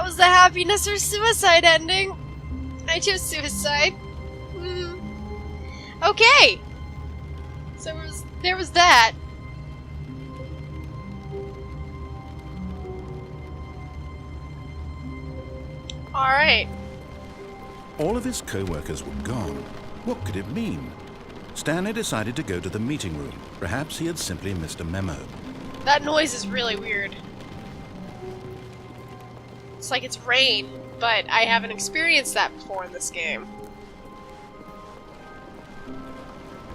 that was the happiness or suicide ending. I chose suicide. Okay. So there was that. Alright. All of his co-workers were gone. What could it mean? Stanley decided to go to the meeting room. Perhaps he had simply missed a memo. That noise is really weird. It's like it's rain, but I haven't experienced that before in this game.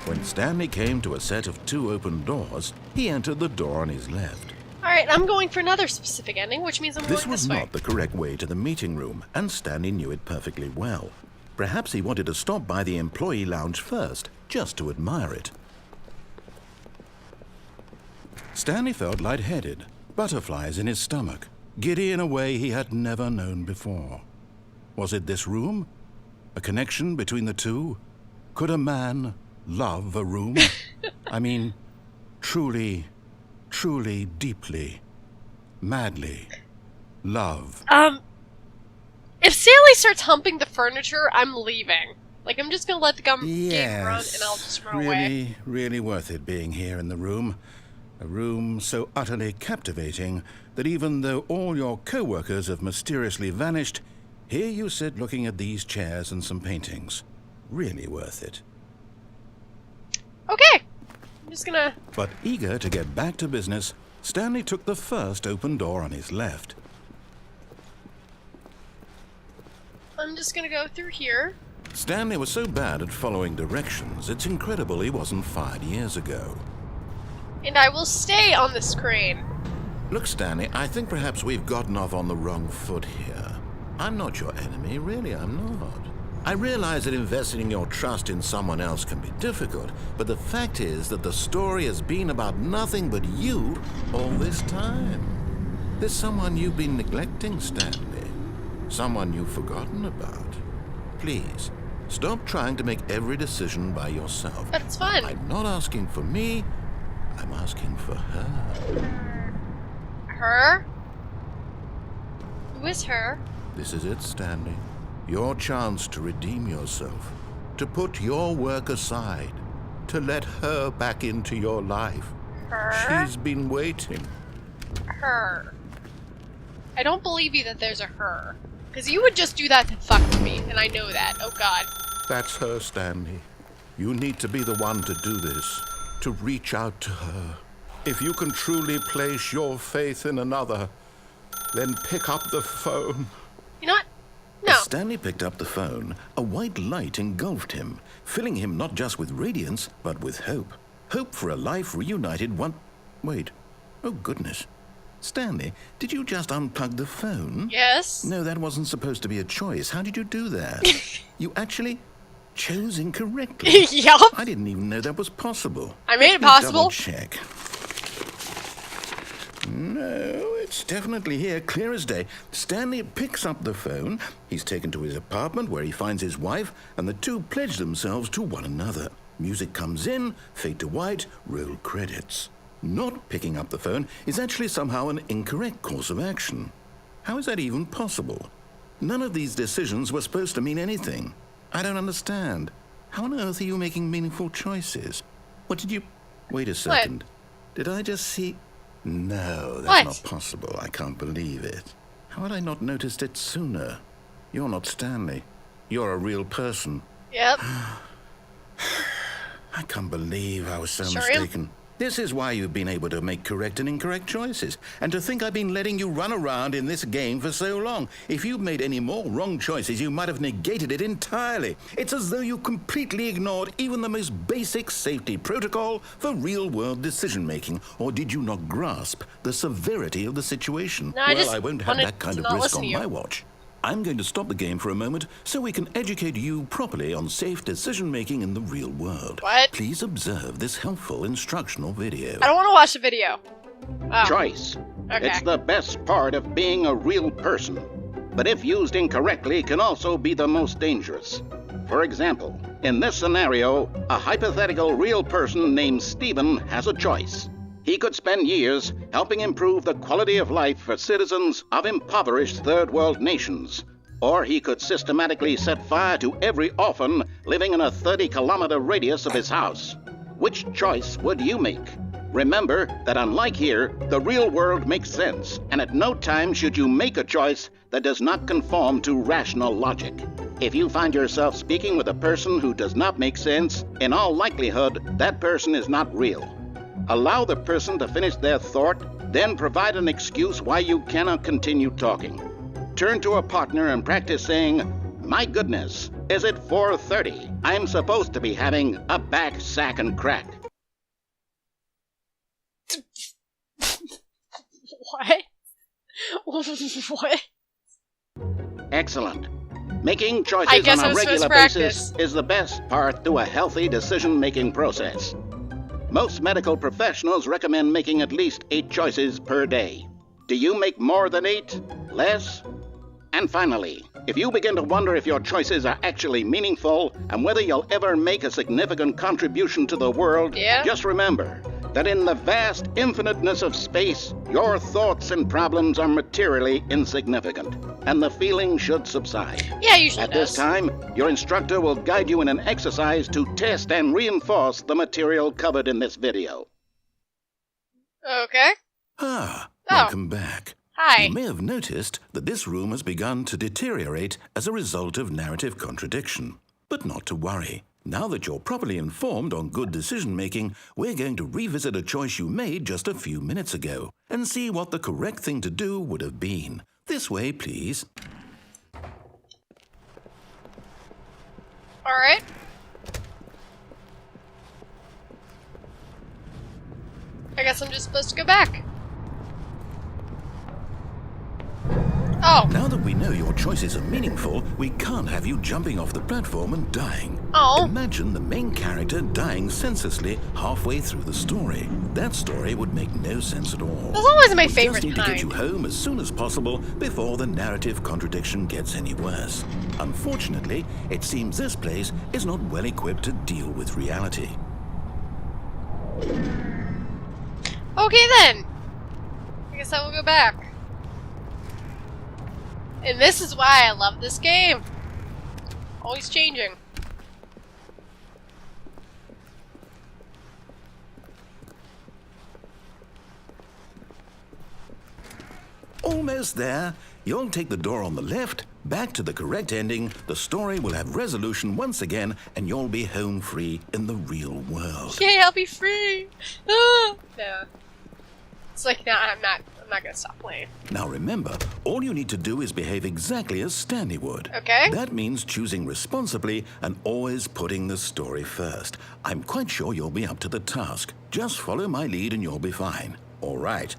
When Stanley came to a set of 2 open doors, he entered the door on his left. Alright, I'm going for another specific ending, which means I'm going this way. This was not the correct way to the meeting room, and Stanley knew it perfectly well. Perhaps he wanted to stop by the employee lounge first, just to admire it. Stanley felt lightheaded, butterflies in his stomach, giddy in a way he had never known before. Was it this room? A connection between the two? Could a man love a room? I mean, truly, deeply, madly love. If Stanley starts humping the furniture, I'm leaving. Like, I'm just gonna let the game run and I'll just run away. Really worth it being here in the room. A room so utterly captivating that even though all your co-workers have mysteriously vanished, here you sit looking at these chairs and some paintings. Really worth it. Okay. I'm just gonna... But eager to get back to business, Stanley took the first open door on his left. I'm just gonna go through here. Stanley was so bad at following directions, it's incredible he wasn't fired years ago. And I will stay on this crane. Look, Stanley, I think perhaps we've gotten off on the wrong foot here. I'm not your enemy, really, I'm not. I realize that investing your trust in someone else can be difficult, but the fact is that the story has been about nothing but you all this time. There's someone you've been neglecting, Stanley. Someone you've forgotten about. Please, stop trying to make every decision by yourself. That's fun. I'm not asking for me, I'm asking for her. Her? Who is her? This is it, Stanley. Your chance to redeem yourself. To put your work aside. To let her back into your life. Her? She's been waiting. Her. I don't believe you that there's a her. Because you would just do that to fuck with me, and I know that. Oh god. That's her, Stanley. You need to be the one to do this. To reach out to her. If you can truly place your faith in another, then pick up the phone. You know what? No. As Stanley picked up the phone, a white light engulfed him, filling him not just with radiance, but with hope. Hope for a life reunited Wait. Oh, goodness. Stanley, did you just unplug the phone? Yes. No, that wasn't supposed to be a choice. How did you do that? You actually chose incorrectly. Yup. I didn't even know that was possible. I made it possible. Double check. No, it's definitely here, clear as day. Stanley picks up the phone. He's taken to his apartment where he finds his wife, and the two pledge themselves to one another. Music comes in, fade to white, roll credits. Not picking up the phone is actually somehow an incorrect course of action. How is that even possible? None of these decisions were supposed to mean anything. I don't understand. How on earth are you making meaningful choices? What did you... Wait a second. What? Did I just see... No, What? that's not possible. I can't believe it. How had I not noticed it sooner? You're not Stanley. You're a real person. Yep. I can't believe I was so Sure mistaken. This is why you've been able to make correct and incorrect choices. And to think I've been letting you run around in this game for so long. If you'd made any more wrong choices, you might have negated it entirely. It's as though you completely ignored even the most basic safety protocol for real-world decision-making. Or did you not grasp the severity of the situation? No, I won't have that kind of risk on my watch. I'm going to stop the game for a moment so we can educate you properly on safe decision-making in the real world. What? Please observe this helpful instructional video. I don't want to watch the video. Oh. Choice. Okay. It's the best part of being a real person. But if used incorrectly, can also be the most dangerous. For example, in this scenario, a hypothetical real person named Stephen has a choice. He could spend years helping improve the quality of life for citizens of impoverished third world nations. Or he could systematically set fire to every orphan living in a 30-kilometer radius of his house. Which choice would you make? Remember that unlike here, the real world makes sense, and at no time should you make a choice that does not conform to rational logic. If you find yourself speaking with a person who does not make sense, in all likelihood, that person is not real. Allow the person to finish their thought, then provide an excuse why you cannot continue talking. Turn to a partner and practice saying, "My goodness, is it 4:30? I'm supposed to be having a back, sack, and crack." What? What? Excellent. Making I choices guess on I a was supposed regular to basis practice. is the best part to a healthy decision-making process. Most medical professionals recommend making at least 8 choices per day. Do you make more than 8? Less? And finally, if you begin to wonder if your choices are actually meaningful and whether you'll ever make a significant contribution to the world, Yeah? just remember that in the vast infiniteness of space, your thoughts and problems are materially insignificant, and the feeling should subside. Yeah, it usually At this does. time, your instructor will guide you in an exercise to test and reinforce the material covered in this video. Okay. Ah, Oh. welcome back. Hi. You may have noticed that this room has begun to deteriorate as a result of narrative contradiction. But not to worry. Now that you're properly informed on good decision-making, we're going to revisit a choice you made just a few minutes ago and see what the correct thing to do would have been. This way, please. Alright. I guess I'm just supposed to go back. Oh. Now that we know your choices are meaningful, we can't have you jumping off the platform and dying. Oh. Imagine the main character dying senselessly halfway through the story. That story would make no sense at all. That's always my We favorite just need to get you kind. home as soon as possible before the narrative contradiction gets any worse. Unfortunately, it seems this place is not well equipped to deal with reality. Okay then. I guess I will go back. And this is why I love this game. Always changing. Almost there. You'll take the door on the left, back to the correct ending, the story will have resolution once again, and you'll be home free in the real world. Yay, I'll be free! Ah! No. It's like, nah, I'm not gonna stop playing. Now remember, all you need to do is behave exactly as Stanley would. Okay. That means choosing responsibly and always putting the story first. I'm quite sure you'll be up to the task. Just follow my lead and you'll be fine. All right.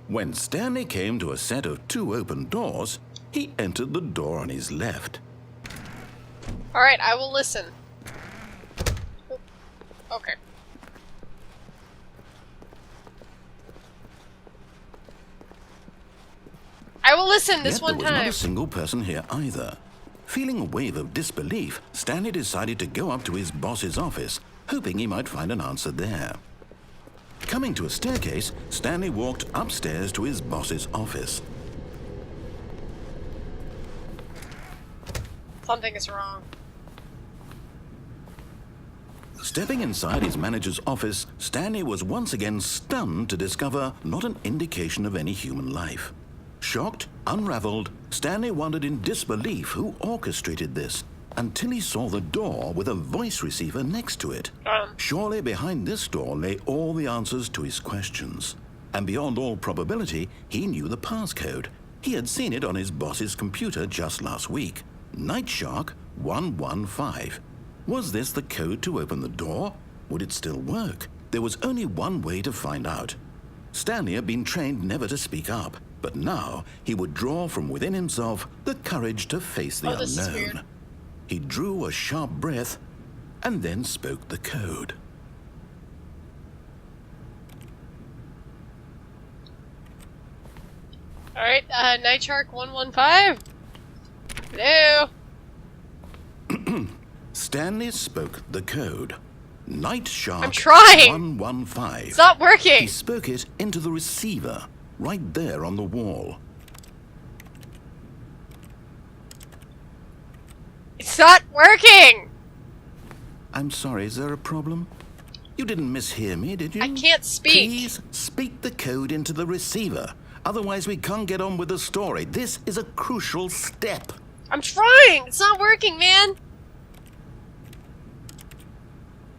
When Stanley came to a set of 2 open doors, he entered the door on his left. Alright, I will listen. Okay. I will listen this Yet one there was not time. a single person here either. Feeling a wave of disbelief, Stanley decided to go up to his boss's office, hoping he might find an answer there. Coming to a staircase, Stanley walked upstairs to his boss's office. Something is wrong. Stepping inside his manager's office, Stanley was once again stunned to discover not an indication of any human life. Shocked, unraveled, Stanley wondered in disbelief who orchestrated this, until he saw the door with a voice receiver next to it. Surely behind this door lay all the answers to his questions. And beyond all probability, he knew the passcode. He had seen it on his boss's computer just last week. Night Shark 115. Was this the code to open the door? Would it still work? There was only one way to find out. Stanley had been trained never to speak up, but now he would draw from within himself the courage to face the This is unknown. weird. He drew a sharp breath and then spoke the code. Alright, Night Shark 115. Hello. Stanley spoke the code. Night Shark I'm trying. 115. It's not He working. spoke it into the receiver, right there on the wall. It's not working. I'm sorry, is there a problem? You didn't mishear me, did you? I can't speak. Please speak the code into the receiver. Otherwise, we can't get on with the story. This is a crucial step. I'm trying. It's not working, man.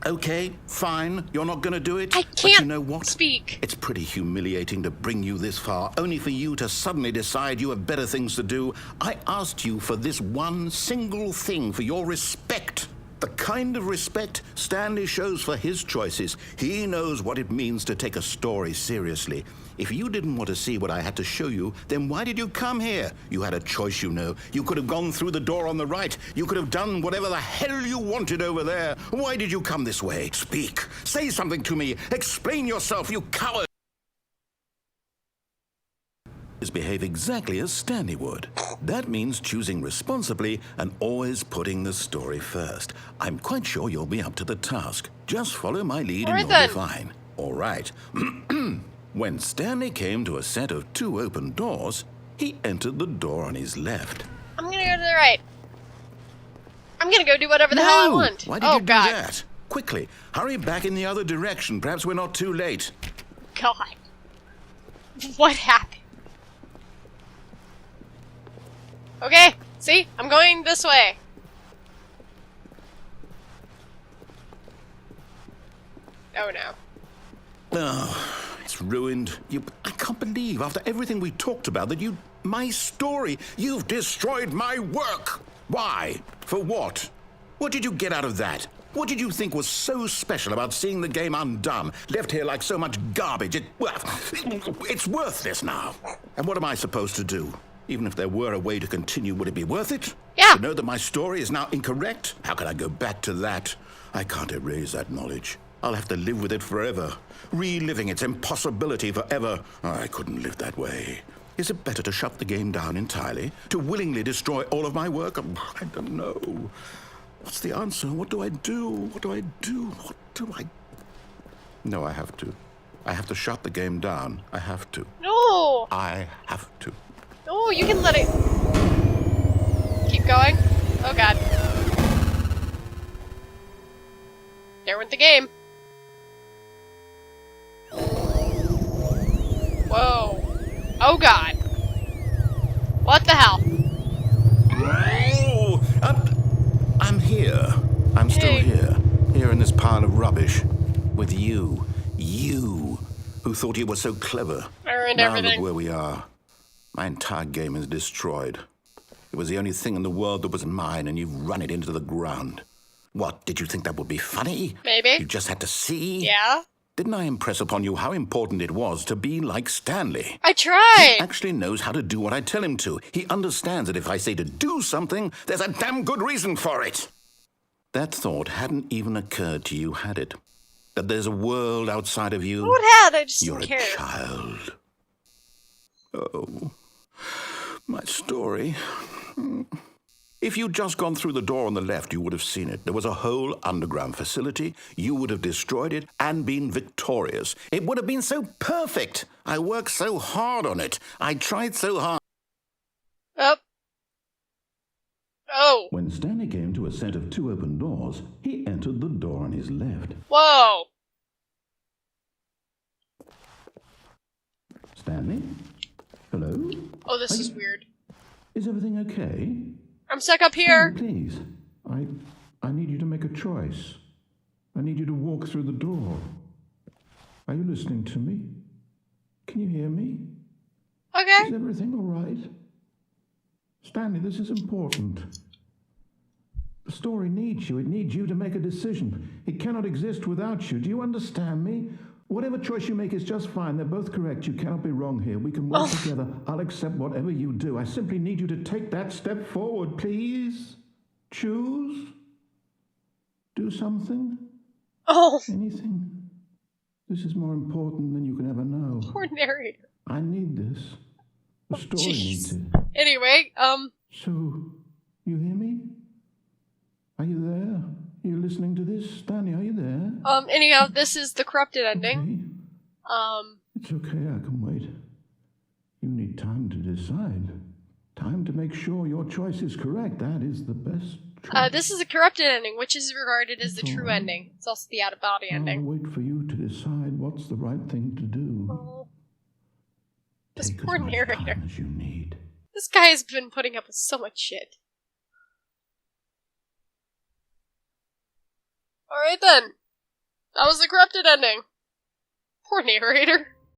Okay, fine. You're not going to do it. I But can't you know what? speak. It's pretty humiliating to bring you this far, only for you to suddenly decide you have better things to do. I asked you for this one single thing, for your respect. The kind of respect Stanley shows for his choices. He knows what it means to take a story seriously. If you didn't want to see what I had to show you, then why did you come here? You had a choice, you know. You could have gone through the door on the right. You could have done whatever the hell you wanted over there. Why did you come this way? Speak. Say something to me. Explain yourself, you coward. Behave exactly as Stanley would. That means choosing responsibly and always putting the story first. I'm quite sure you'll be up to the task. Just follow my lead and you'll be fine. All right. When Stanley came to a set of 2 open doors, he entered the door on his left. I'm gonna go to the right. I'm gonna go do whatever the hell I want. Why did you do that? Quickly, hurry back in the other direction. Perhaps we're not too late. God. What happened? Okay, see? I'm going this way. Oh no. Oh, it's ruined. I can't believe, after everything we talked about, that my story, you've destroyed my work. Why? For what? What did you get out of that? What did you think was so special about seeing the game undone, left here like so much garbage? It's worthless now. And what am I supposed to do? Even if there were a way to continue, would it be worth it? Yeah. To know that my story is now incorrect? How can I go back to that? I can't erase that knowledge. I'll have to live with it forever, reliving its impossibility forever. I couldn't live that way. Is it better to shut the game down entirely? To willingly destroy all of my work? I don't know. What's the answer? What do I do? What do I do? What do I... No, I have to. I have to shut the game down. I have to. No! I have to. No, you can let it... Keep going. Oh god. There went the game. Whoa. Oh god. What the hell? Oh, I'm here. I'm still here. Here in this pile of rubbish. With you. You, who thought you were so clever. I ruined now everything. Look where we are. My entire game is destroyed. It was the only thing in the world that was mine, and you've run it into the ground. What, did you think that would be funny? Maybe. You just had to see? Yeah? Didn't I impress upon you how important it was to be like Stanley? I tried! He actually knows how to do what I tell him to. He understands that if I say to do something, there's a damn good reason for it. That thought hadn't even occurred to you, had it? That there's a world outside of you? Oh, it had, I just You're didn't a care. child. Oh, my story. If you'd just gone through the door on the left, you would have seen it. There was a whole underground facility. You would have destroyed it and been victorious. It would have been so perfect. I worked so hard on it. I tried so hard. Up. Oh. When Stanley came to a set of 2 open doors, he entered the door on his left. Whoa. Stanley? Hello? Oh, this is weird. Is everything okay? I'm stuck up here. Please, I need you to make a choice. I need you to walk through the door. Are you listening to me? Can you hear me? Okay. Is everything all right? Stanley, this is important. The story needs you. It needs you to make a decision. It cannot exist without you. Do you understand me? Whatever choice you make is just fine. They're both correct. You cannot be wrong here. We can work together. I'll accept whatever you do. I simply need you to take that step forward, please. Choose. Do something. Oh. Anything. This is more important than you can ever know. Poor narrator. I need this. The story needs it. Anyway, So, you hear me? Are you there? Are you listening to this? Stanley, are you there? Anyhow, this is the corrupted ending. Okay. It's okay, I can wait. You need time to decide. Time to make sure your choice is correct. That is the best choice. This is a corrupted ending, which is regarded as the true ending. It's also the out-of-body ending. I'll wait for you to decide what's the right thing to do. This Take poor as much narrator. time as you need. This guy has been putting up with so much shit. Alright then. That was the corrupted ending. Poor narrator.